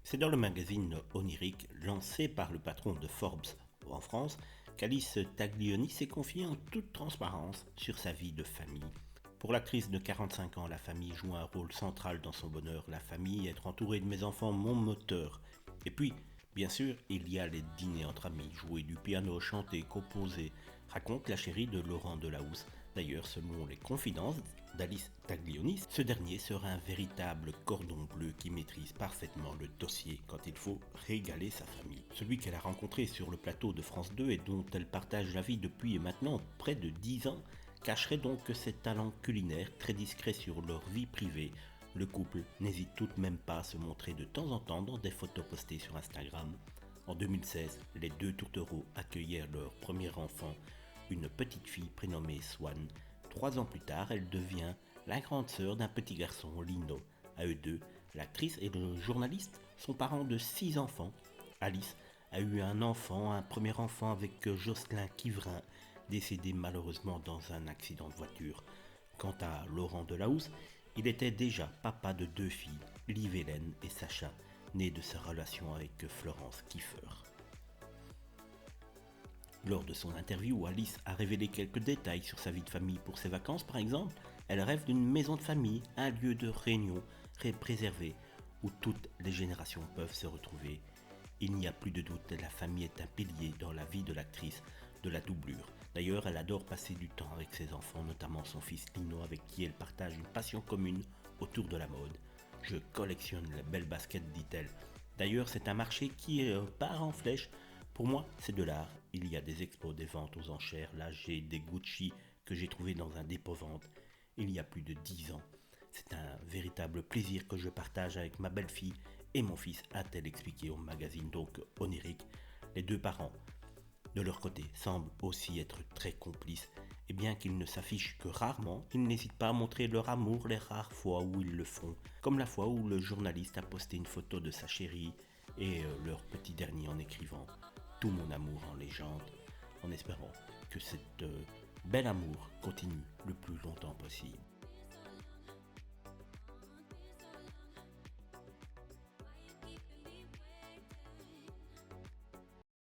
C'est dans le magazine Onirique, lancé par le patron de Forbes en France, qu'Alice Taglioni s'est confiée en toute transparence sur sa vie de famille. Pour l'actrice de 45 ans, la famille joue un rôle central dans son bonheur. La famille, être entourée de mes enfants, mon moteur. Et puis, bien sûr, il y a les dîners entre amis, jouer du piano, chanter, composer, raconte la chérie de Laurent Delahousse. D'ailleurs, selon les confidences d'Alice Taglioni, ce dernier sera un véritable cordon bleu qui maîtrise parfaitement le dossier quand il faut régaler sa famille. Celui qu'elle a rencontré sur le plateau de France 2 et dont elle partage la vie depuis maintenant près de 10 ans, cacherait donc ses talents culinaires très discrets sur leur vie privée. Le couple n'hésite tout de même pas à se montrer de temps en temps dans des photos postées sur Instagram. En 2016, les deux tourtereaux accueillirent leur premier enfant, une petite fille prénommée Swan. 3 ans plus tard, elle devient la grande sœur d'un petit garçon, Lino. À eux deux, l'actrice et le journaliste sont parents de 6 enfants. Alice a eu un premier enfant avec Jocelyn Quivrin, décédé malheureusement dans un accident de voiture. Quant à Laurent Delahousse, il était déjà papa de 2 filles, Liv-Hélène et Sacha, nées de sa relation avec Florence Kieffer. Lors de son interview, Alice a révélé quelques détails sur sa vie de famille. Pour ses vacances, par exemple, elle rêve d'une maison de famille, un lieu de réunion préservé où toutes les générations peuvent se retrouver. Il n'y a plus de doute, la famille est un pilier dans la vie de l'actrice de la doublure. D'ailleurs, elle adore passer du temps avec ses enfants, notamment son fils Lino, avec qui elle partage une passion commune autour de la mode. Je collectionne les belles baskets, dit-elle. D'ailleurs, c'est un marché qui part en flèche. Pour moi, c'est de l'art. Il y a des expos, des ventes aux enchères. Là, j'ai des Gucci que j'ai trouvés dans un dépôt-vente il y a plus de 10 ans. C'est un véritable plaisir que je partage avec ma belle-fille et mon fils, a-t-elle expliqué au magazine donc Onirique. Les deux parents, de leur côté, semblent aussi être très complices. Et bien qu'ils ne s'affichent que rarement, ils n'hésitent pas à montrer leur amour les rares fois où ils le font. Comme la fois où le journaliste a posté une photo de sa chérie et leur petit dernier en écrivant « Tout mon amour en légende », en espérant que cet bel amour continue le plus longtemps possible.